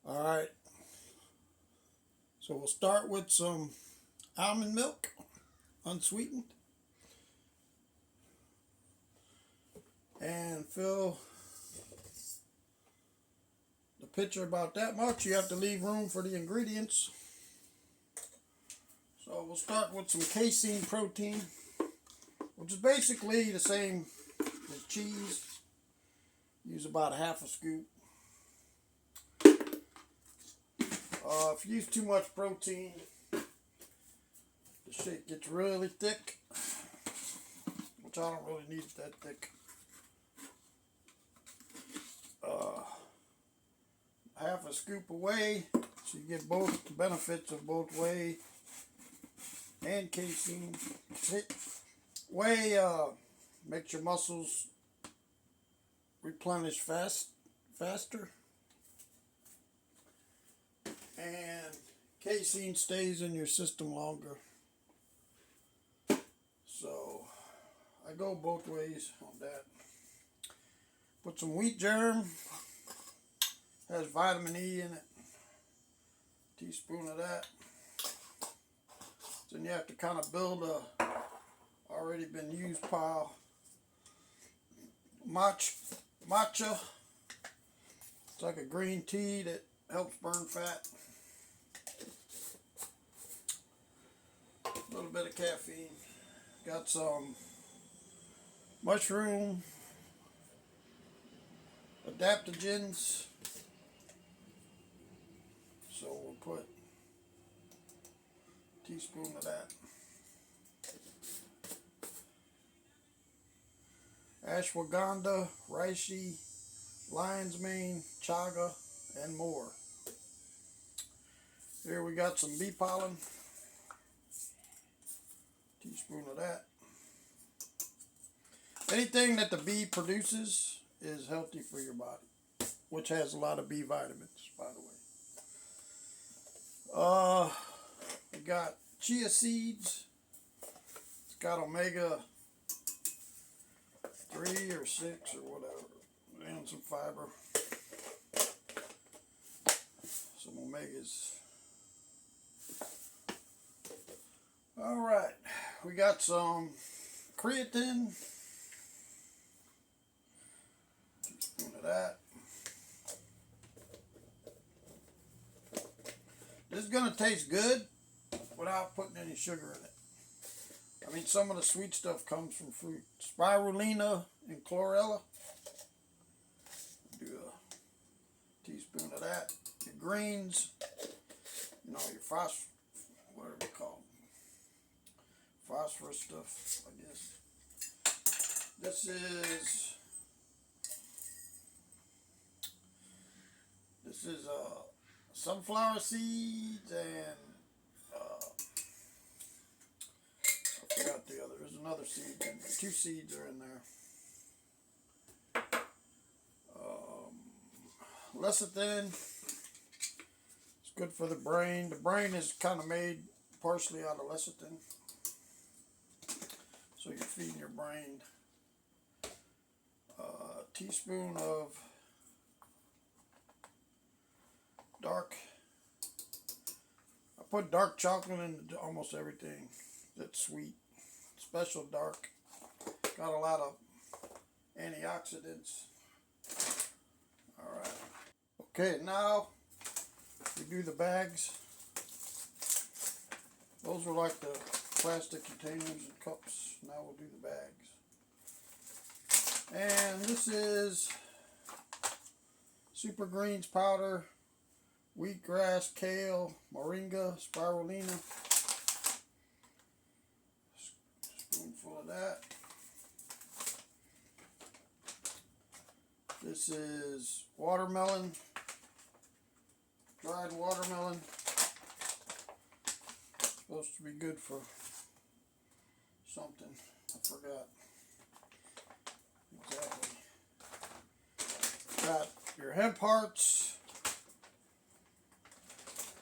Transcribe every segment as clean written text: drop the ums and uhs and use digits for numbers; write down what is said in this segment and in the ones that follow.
All right, so we'll start with some almond milk, unsweetened, and fill the pitcher about that much. You have to leave room for the ingredients. So we'll start with some casein protein, which is basically the same as cheese. Use about a half a scoop. If you use too much protein, the shake gets really thick, which I don't really need it that thick. Half a scoop of whey, so you get both the benefits of both whey and casein. Whey makes your muscles replenish faster, and casein stays in your system longer. So I go both ways on that. Put some wheat germ, has vitamin E in it. Teaspoon of that. Then you have to kind of build a already been used pile. Matcha. It's like a green tea that helps burn fat. A little bit of caffeine. Got some mushroom adaptogens. So we'll put a teaspoon of that. Ashwagandha, reishi, lion's mane, chaga, and more. Here we got some bee pollen. Teaspoon of that. Anything that the bee produces is healthy for your body, which has a lot of B vitamins, by the way. We got chia seeds. It's got omega 3 or 6 or whatever, and some fiber, some omegas. All right, we got some creatine. Teaspoon of that. This is going to taste good without putting any sugar in it. I mean, some of the sweet stuff comes from fruit. Spirulina and chlorella. Do a teaspoon of that. Your greens, you know, your whatever you call them. Phosphorus stuff, I guess. This is sunflower seeds and I forgot the other. There's another seed in there. 2 seeds are in there. Lecithin. It's good for the brain. The brain is kind of made partially out of lecithin. So you're feeding your brain. Teaspoon of I put dark chocolate in almost everything that's sweet. Special dark. Got a lot of antioxidants. Alright. Okay, now we do the bags. Those were like the plastic containers and cups. Now we'll do the bags. And this is Super Greens powder, wheatgrass, kale, moringa, spirulina. Spoonful of that. This is watermelon, dried watermelon. Supposed to be good for something. I forgot exactly. Got your hemp hearts.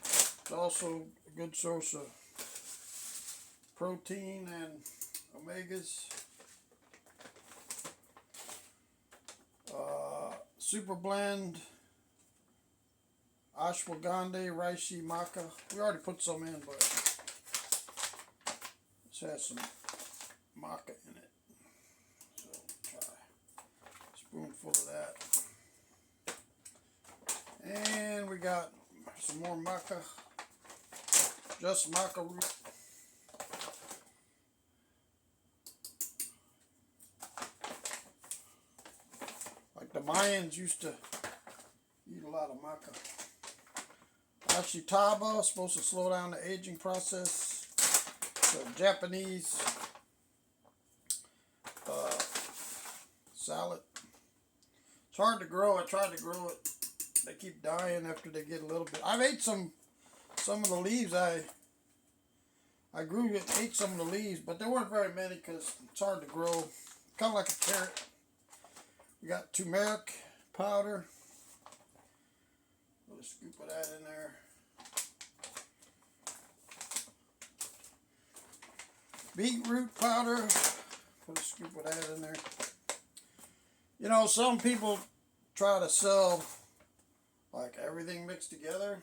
It's also a good source of protein and omegas. Super blend ashwagandha, reishi, maca. We already put some in, but this has some maca in it. So try a spoonful of that. And we got some more maca, just maca root. Like the Mayans used to eat a lot of maca. Ashitaba, supposed to slow down the aging process. So Japanese salad. It's hard to grow. I tried to grow it. They keep dying after they get a little bit. I've ate some of the leaves. I grew it, ate some of the leaves, but there weren't very many because it's hard to grow. Kind of like a carrot. We got turmeric powder. Put a scoop of that in there. Beetroot powder. Put a scoop of that in there. You know, some people try to sell like everything mixed together,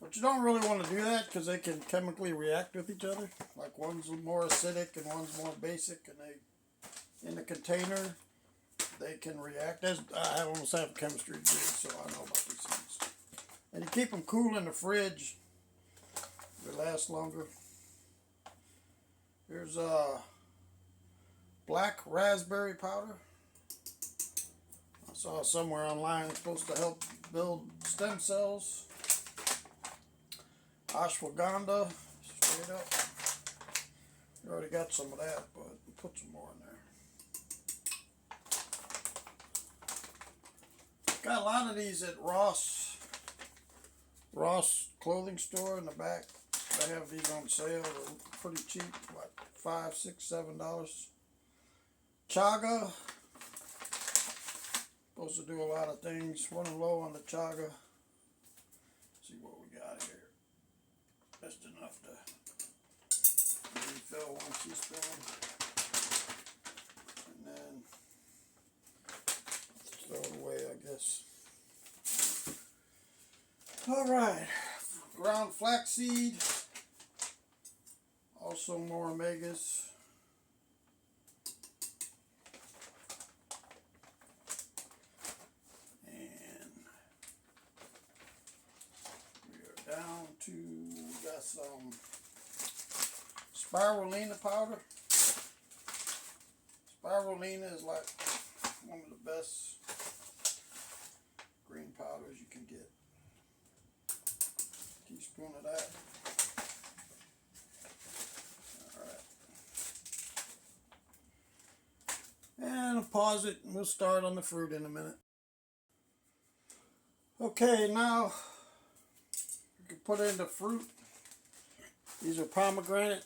but you don't really want to do that because they can chemically react with each other. Like one's more acidic and one's more basic, and they in the container they can react. I almost have chemistry degree, so I know about these things. And you keep them cool in the fridge, they last longer. Here's black raspberry powder. I saw somewhere online it's supposed to help build stem cells. Ashwagandha, straight up. We already got some of that, but we'll put some more in there. Got a lot of these at Ross clothing store in the back. They have these on sale. They're pretty cheap, like $5, $6, $7. Chaga. Supposed to do a lot of things. Running low on the chaga. See what we got here. Just enough to refill 1 teaspoon. And then throw it away, I guess. Alright. Ground flaxseed. Also more omegas. Down to, we got some spirulina powder. Spirulina is like one of the best green powders you can get. Teaspoon of that. Alright. And I'll pause it and we'll start on the fruit in a minute. Okay, now put in the fruit. These are pomegranate.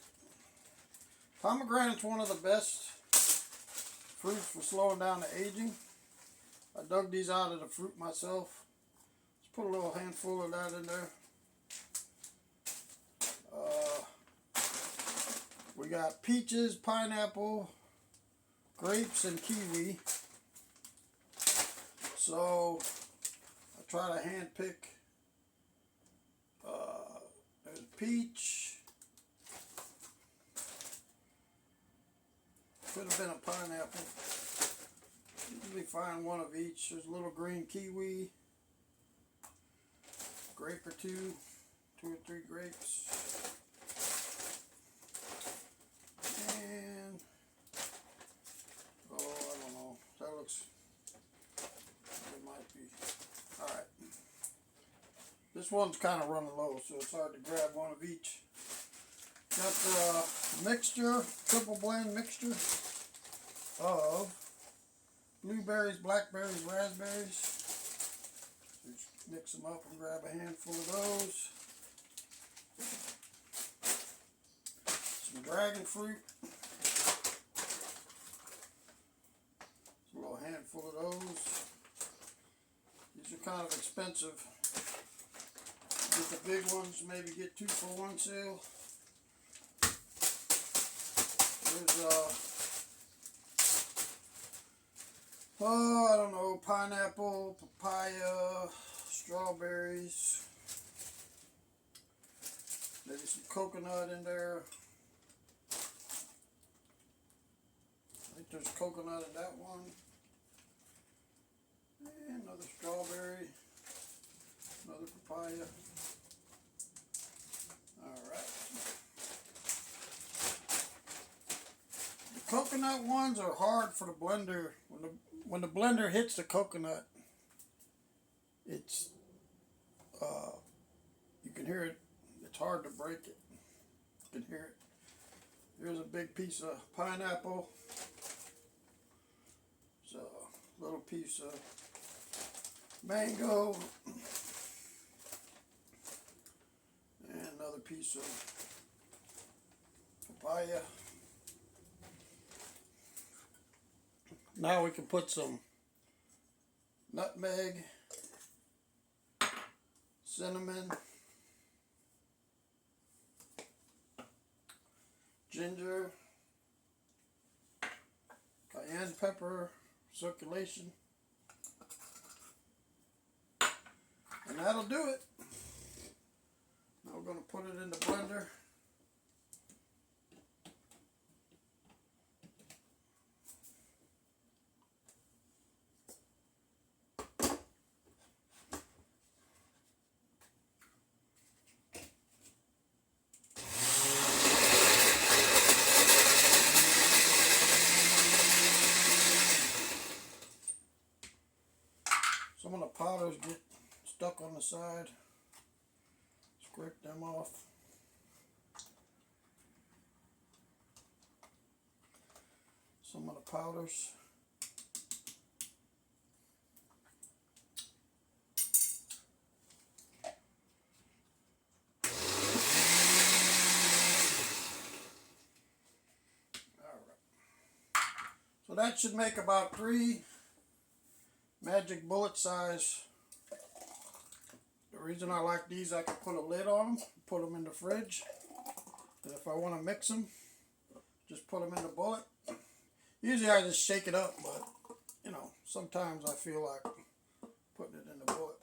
Pomegranate's one of the best fruits for slowing down the aging. I dug these out of the fruit myself. Let's put a little handful of that in there. We got peaches, pineapple, grapes, and kiwi. So I try to hand pick. There's peach. Could have been a pineapple. Usually find one of each. There's a little green kiwi. Grape or two. 2 or 3 grapes. And oh, I don't know. That looks. It might be. All right. This one's kind of running low, so it's hard to grab one of each. Got the mixture, triple blend mixture of blueberries, blackberries, raspberries. Just mix them up and grab a handful of those. Some dragon fruit. A little handful of those. These are kind of expensive. Get the big ones, maybe get 2 for 1 sale. There's Oh, I don't know, pineapple, papaya, strawberries, maybe some coconut in there. I think there's coconut in that one. And another strawberry, another papaya. Alright. The coconut ones are hard for the blender. When the blender hits the coconut, it's you can hear it. It's hard to break it. You can hear it. Here's a big piece of pineapple. So a little piece of mango. And another piece of papaya. Now we can put some nutmeg, cinnamon, ginger, cayenne pepper, circulation, and that'll do it. Now we're going to put it in the blender. Some of the powders get stuck on the side. Scrape them off. Some of the powders. Alright. So that should make about 3 magic bullet size. The reason I like these, I can put a lid on them, put them in the fridge, and if I want to mix them, just put them in the bullet. Usually I just shake it up, but you know, sometimes I feel like putting it in the bullet.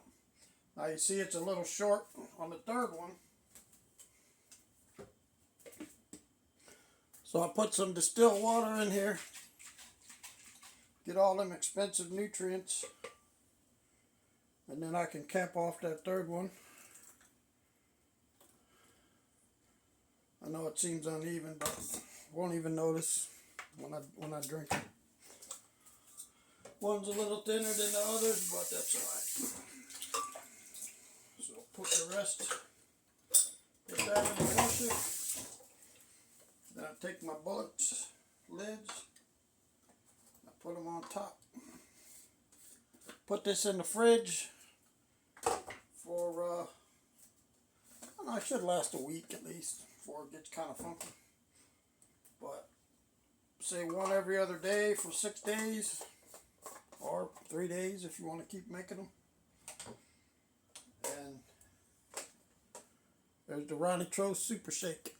Now you see it's a little short on the third one, so I put some distilled water in here. Get all them expensive nutrients. And then I can cap off that third one. I know it seems uneven, but won't even notice when I drink it. One's a little thinner than the others, but that's alright. So put the rest, put that in the washer. Then I take my bullets, lids, put them on top. Put this in the fridge for, I don't know, it should last a week at least before it gets kind of funky. But say one every other day for 6 days or 3 days if you want to keep making them. And there's the Ronny Trost Super Shake.